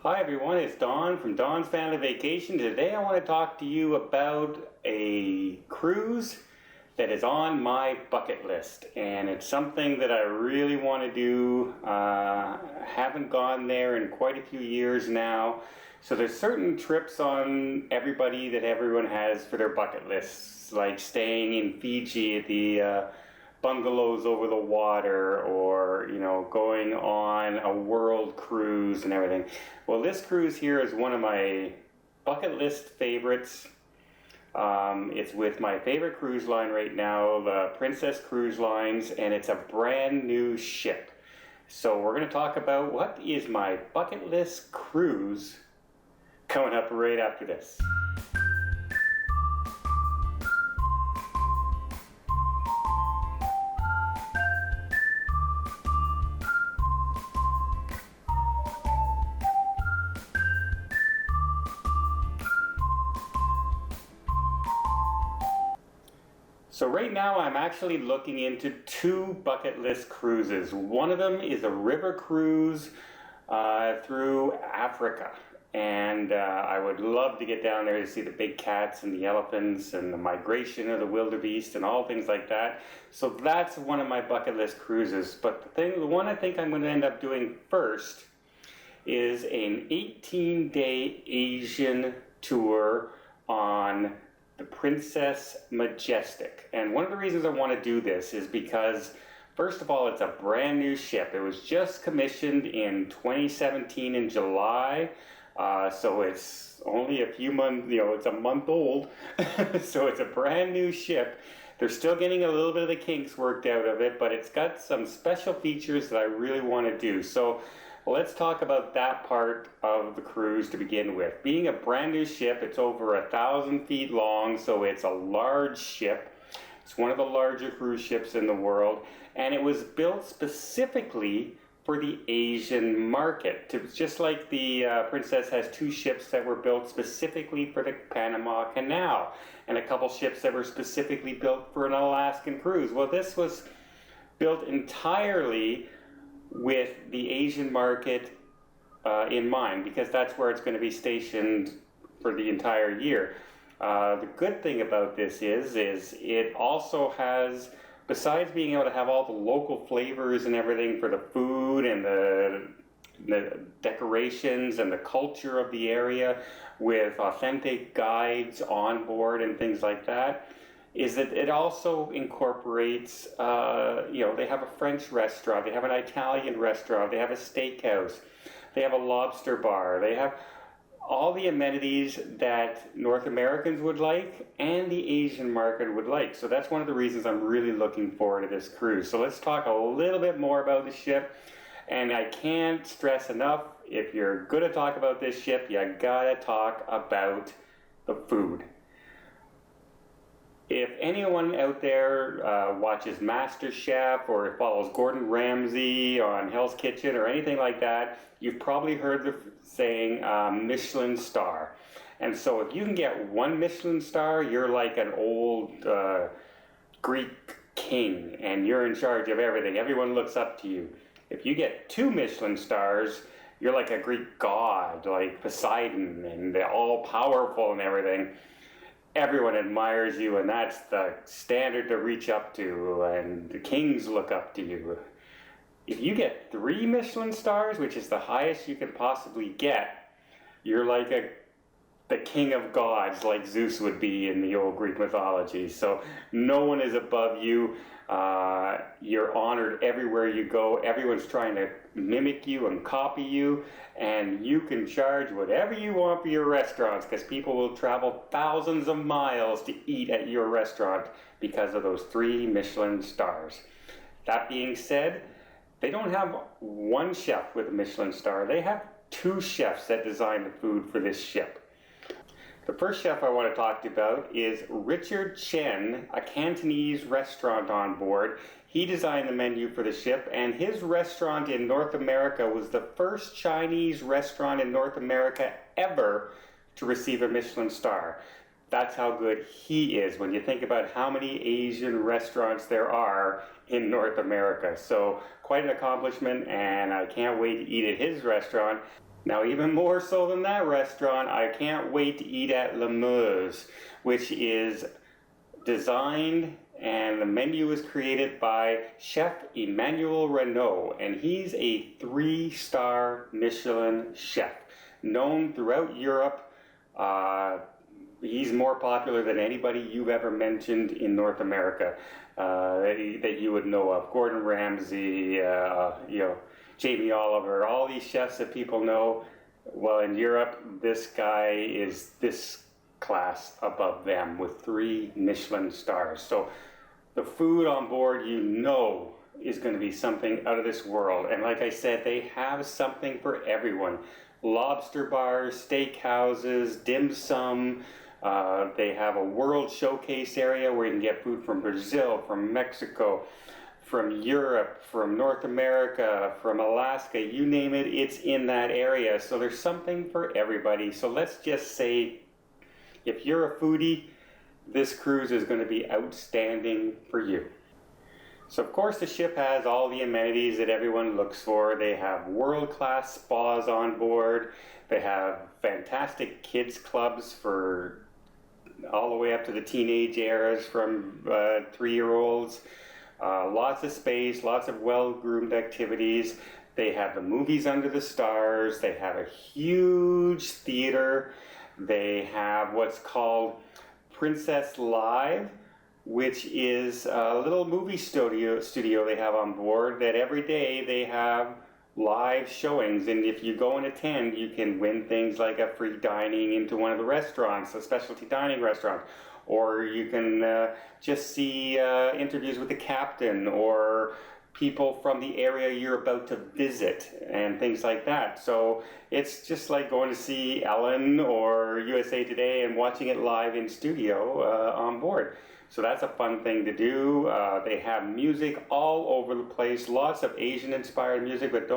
Hi everyone, it's Don from Don's Family Vacation. Today I want to talk to you about a cruise that is on my bucket list, and it's something that I really want to do. Haven't gone there in quite a few years now. So there's certain trips on everybody that everyone has for their bucket lists, like staying in Fiji at the bungalows over the water, or going on a world cruise and everything. Well, this cruise here is one of my bucket list favorites. It's with my favorite cruise line right now, the Princess Cruise Lines, and it's a brand new ship. So we're going to talk about what is my bucket list cruise coming up right after this. So right now I'm actually looking into two bucket list cruises. One of them is a river cruise through Africa. And I would love to get down there to see the big cats and the elephants and the migration of the wildebeest and all things like that. So that's one of my bucket list cruises. But the one I think I'm going to end up doing first is an 18-day Asian tour on the Princess Majestic. And one of the reasons I want to do this is because, first of all, it's a brand new ship. It was just commissioned in 2017 in July. So it's only a few months, it's a month old. So it's a brand new ship. They're still getting a little bit of the kinks worked out of it, but it's got some special features that I really want to do. So let's talk about that part of the cruise to begin with. Being a brand new ship, it's over 1,000 feet long, so it's a large ship. It's one of the larger cruise ships in the world, and it was built specifically for the Asian market. Just like the Princess has two ships that were built specifically for the Panama Canal, and a couple ships that were specifically built for an Alaskan cruise. Well, this was built entirely with the Asian market in mind, because that's where it's going to be stationed for the entire year. The good thing about this is it also has, besides being able to have all the local flavors and everything for the food and the decorations and the culture of the area, with authentic guides on board and things like that, is that it also incorporates, they have a French restaurant, they have an Italian restaurant, they have a steakhouse, they have a lobster bar, they have all the amenities that North Americans would like and the Asian market would like. So that's one of the reasons I'm really looking forward to this cruise. So let's talk a little bit more about the ship. And I can't stress enough, if you're going to talk about this ship, you gotta talk about the food. If anyone out there watches MasterChef or follows Gordon Ramsay on Hell's Kitchen or anything like that, you've probably heard the saying Michelin star. And so if you can get one Michelin star, you're like an old Greek king, and you're in charge of everything. Everyone looks up to you. If you get two Michelin stars, you're like a Greek god, like Poseidon, and they're all powerful and everything. Everyone admires you, and that's the standard to reach up to, and the kings look up to you. If you get 3 Michelin stars, which is the highest you can possibly get, you're like the king of gods, like Zeus would be in the old Greek mythology. So no one is above you. You're honored everywhere you go. Everyone's trying to mimic you and copy you, and you can charge whatever you want for your restaurants, because people will travel thousands of miles to eat at your restaurant because of those 3 Michelin stars. That being said, they don't have one chef with a Michelin star. They have 2 chefs that design the food for this ship. The first chef I want to talk to you about is Richard Chen, a Cantonese restaurant on board. He designed the menu for the ship, and his restaurant in North America was the first Chinese restaurant in North America ever to receive a Michelin star. That's how good he is when you think about how many Asian restaurants there are in North America. So quite an accomplishment, and I can't wait to eat at his restaurant. Now, even more so than that restaurant, I can't wait to eat at Le Meuse, which is designed and the menu is created by Chef Emmanuel Renault, and he's a 3-star Michelin chef, known throughout Europe. He's more popular than anybody you've ever mentioned in North America that you would know of. Gordon Ramsay, Jamie Oliver, all these chefs that people know. Well, in Europe, this guy is this class above them with 3 Michelin stars. So the food on board, is going to be something out of this world. And like I said, they have something for everyone. Lobster bars, steak houses, dim sum. They have a world showcase area where you can get food from Brazil, from Mexico, from Europe, from North America, from Alaska, you name it, it's in that area. So there's something for everybody. So let's just say, if you're a foodie, this cruise is going to be outstanding for you. So of course the ship has all the amenities that everyone looks for. They have world-class spas on board. They have fantastic kids clubs for all the way up to the teenage eras from 3-year-olds. Lots of space, lots of well-groomed activities. They have the movies under the stars. They have a huge theater. They have what's called Princess Live, which is a little movie studio they have on board that every day they have live showings. And if you go and attend, you can win things like a free dining into one of the restaurants, a specialty dining restaurant. Or you can just see interviews with the captain or people from the area you're about to visit and things like that. So it's just like going to see Ellen or USA Today and watching it live in studio on board. So that's a fun thing to do. They have music all over the place, lots of Asian inspired music, but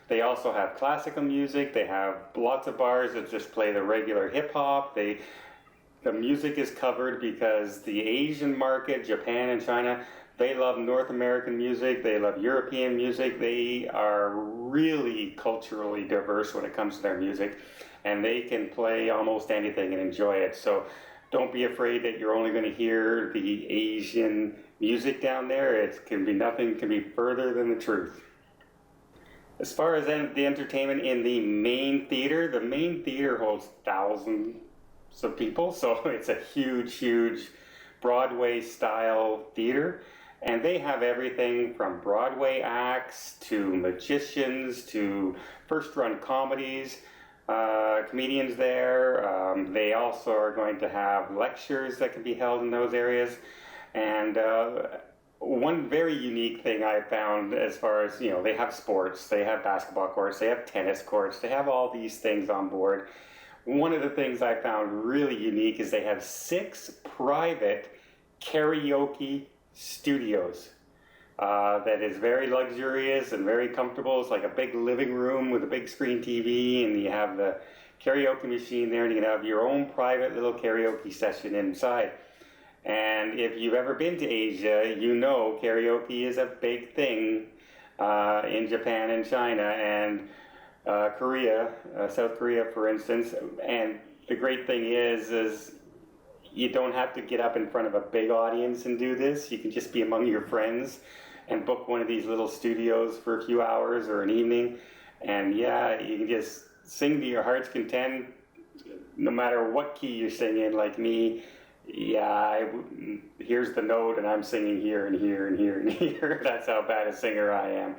they also have classical music. They have lots of bars that just play the regular hip hop. The music is covered because the Asian market, Japan and China, they love North American music, they love European music. They are really culturally diverse when it comes to their music, and they can play almost anything and enjoy it. So don't be afraid that you're only going to hear the Asian music down there. Nothing can be further than the truth. As far as the entertainment in the main theater holds thousands of people, so it's a huge Broadway-style theater. And they have everything from Broadway acts to magicians to first-run comedies, comedians there. They also are going to have lectures that can be held in those areas. And one very unique thing I found as far as, they have sports, they have basketball courts, they have tennis courts, they have all these things on board. One of the things I found really unique is they have 6 private karaoke studios that is very luxurious and very comfortable. It's like a big living room with a big screen TV, and you have the karaoke machine there, and you can have your own private little karaoke session inside. And if you've ever been to Asia, karaoke is a big thing in Japan and China and Korea, South Korea, for instance. And the great thing is you don't have to get up in front of a big audience and do this. You can just be among your friends and book one of these little studios for a few hours or an evening. And you can just sing to your heart's content, no matter what key you're singing. Like me, here's the note and I'm singing here and here and here and here. That's how bad a singer I am.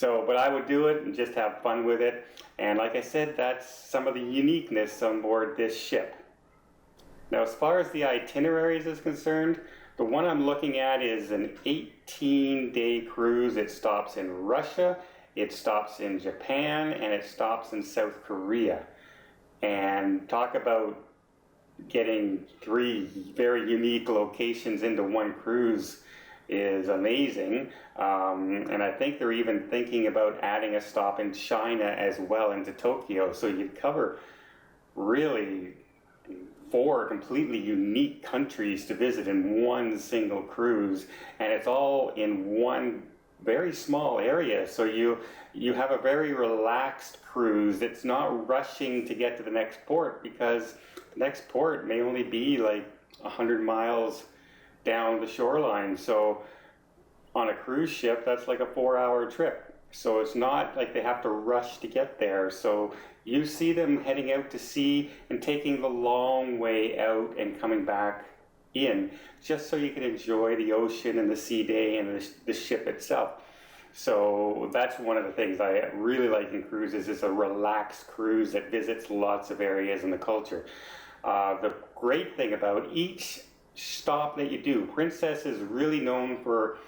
But I would do it and just have fun with it. And like I said, that's some of the uniqueness on board this ship. Now, as far as the itineraries is concerned, the one I'm looking at is an 18-day cruise. It stops in Russia, it stops in Japan, and it stops in South Korea. And talk about getting 3 very unique locations into one cruise is amazing. And I think they're even thinking about adding a stop in China as well, into Tokyo. So you'd cover really 4 completely unique countries to visit in one single cruise, and it's all in one very small area, so you have a very relaxed cruise. It's not rushing to get to the next port, because the next port may only be like 100 miles down the shoreline. So on a cruise ship, that's like a 4-hour trip. So it's not like they have to rush to get there. So you see them heading out to sea and taking the long way out and coming back in, just so you can enjoy the ocean and the sea day and the ship itself. So that's one of the things I really like in cruises, is a relaxed cruise that visits lots of areas in the culture. The great thing about each stop that you do, Princess is really known for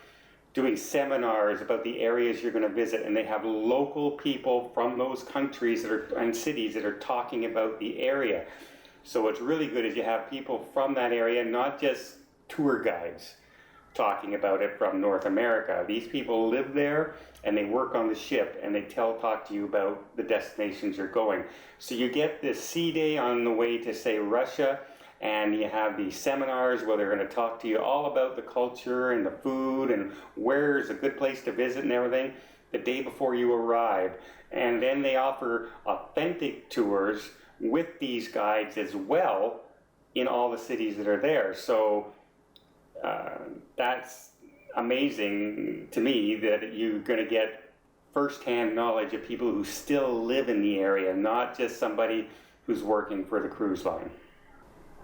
doing seminars about the areas you're going to visit, and they have local people from those countries and cities that are talking about the area. So what's really good is you have people from that area, not just tour guides talking about it from North America. These people live there and they work on the ship, and they talk to you about the destinations you're going. So you get this sea day on the way to, say, Russia, and you have these seminars where they're going to talk to you all about the culture and the food and where's a good place to visit and everything the day before you arrive. And then they offer authentic tours with these guides as well in all the cities that are there. So that's amazing to me, that you're going to get firsthand knowledge of people who still live in the area, not just somebody who's working for the cruise line.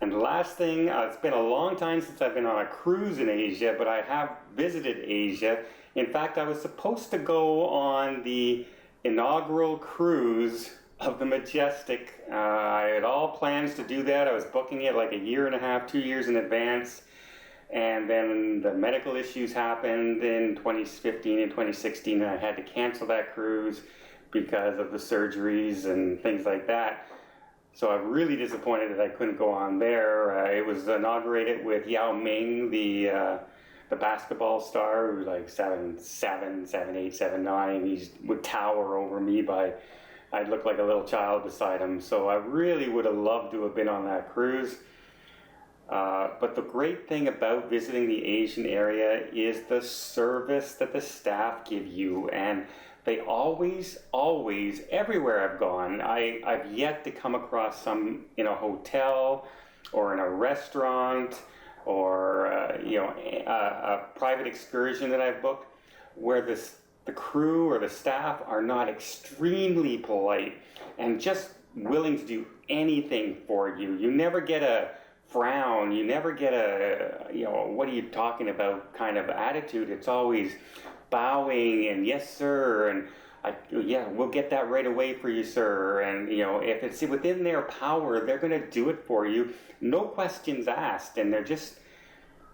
And the last thing, it's been a long time since I've been on a cruise in Asia, but I have visited Asia. In fact, I was supposed to go on the inaugural cruise of the Majestic. I had all plans to do that. I was booking it like a year and a half, 2 years in advance. And then the medical issues happened in 2015 and 2016, and I had to cancel that cruise because of the surgeries and things like that. So I'm really disappointed that I couldn't go on there. It was inaugurated with Yao Ming, the basketball star, who was like 7'7", 7'8", 7'9". He would tower over me I'd look like a little child beside him. So I really would have loved to have been on that cruise. But the great thing about visiting the Asian area is the service that the staff give you, and they always, everywhere I've gone, I've yet to come across some in a hotel or in a restaurant or a private excursion that I've booked where the crew or the staff are not extremely polite and just willing to do anything for you. You never get a frown, you never get a, what are you talking about kind of attitude. It's always bowing and yes sir, and yeah, we'll get that right away for you, sir. And if it's within their power, they're going to do it for you, no questions asked. And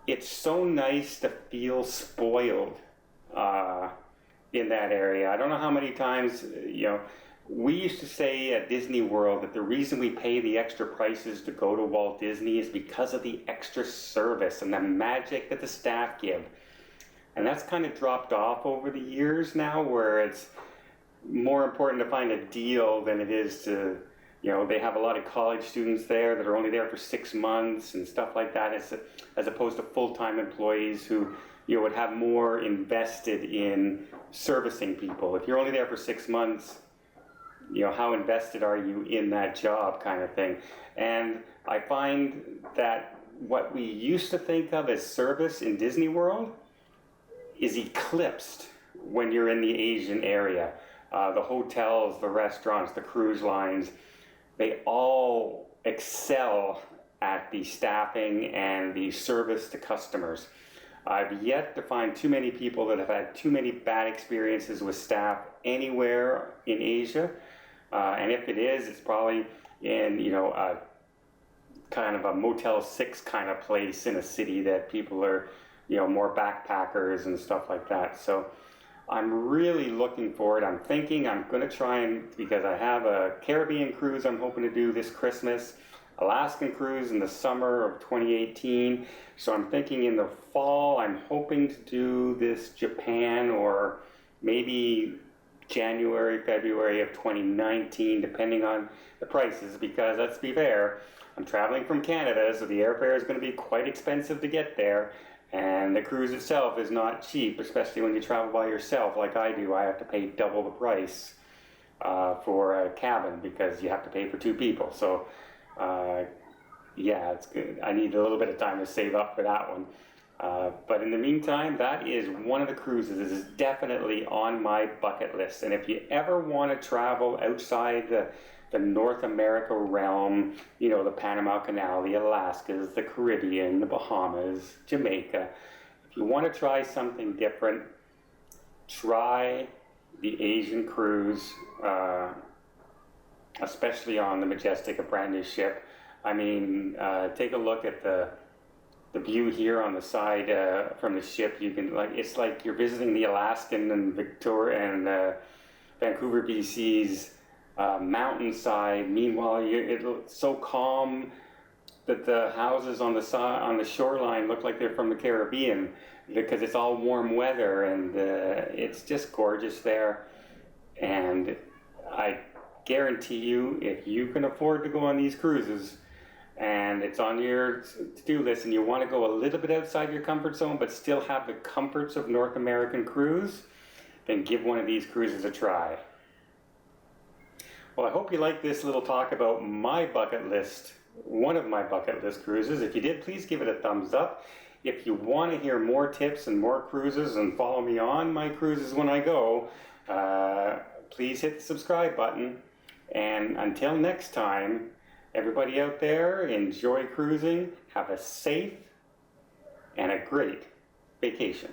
it's so nice to feel spoiled in that area. I don't know how many times we used to say at Disney World that the reason we pay the extra prices to go to Walt Disney is because of the extra service and the magic that the staff give. And that's kind of dropped off over the years now, where it's more important to find a deal than it is to, they have a lot of college students there that are only there for 6 months and stuff like that, as opposed to full-time employees who, would have more invested in servicing people. If you're only there for 6 months, how invested are you in that job kind of thing? And I find that what we used to think of as service in Disney World is eclipsed when you're in the Asian area. The hotels, the restaurants, the cruise lines, they all excel at the staffing and the service to customers. I've yet to find too many people that have had too many bad experiences with staff anywhere in Asia. And if it is, it's probably in, a kind of a Motel 6 kind of place in a city that people are, more backpackers and stuff like that. So I'm really looking forward. I'm thinking I'm going to try because I have a Caribbean cruise I'm hoping to do this Christmas, Alaskan cruise in the summer of 2018. So I'm thinking in the fall, I'm hoping to do this Japan, or maybe January, February of 2019, depending on the prices, because let's be fair, I'm traveling from Canada, so the airfare is going to be quite expensive to get there. And the cruise itself is not cheap, especially when you travel by yourself like I do. I have to pay double the price for a cabin because you have to pay for 2 people. So yeah, it's good. I need a little bit of time to save up for that one. But in the meantime, that is one of the cruises. This is definitely on my bucket list. And if you ever want to travel outside the North America realm, you know, the Panama Canal, the Alaskas, the Caribbean, the Bahamas, Jamaica, if you want to try something different, try the Asian cruise, especially on the Majestic, a brand new ship. I mean, take a look at the view here on the side from the ship. You can it's like you're visiting the Alaskan and Victoria and Vancouver, BC's mountainside. Meanwhile, it looks so calm that the houses on the shoreline look like they're from the Caribbean because it's all warm weather, and it's just gorgeous there. And I guarantee you, if you can afford to go on these cruises, and it's on your to-do list, and you want to go a little bit outside your comfort zone but still have the comforts of North American cruise, then give one of these cruises a try. Well, I hope you like this little talk about my bucket list, one of my bucket list cruises. If you did, please give it a thumbs up. If you want to hear more tips and more cruises and follow me on my cruises when I go, please hit the subscribe button. And until next time, everybody out there, enjoy cruising, have a safe and a great vacation.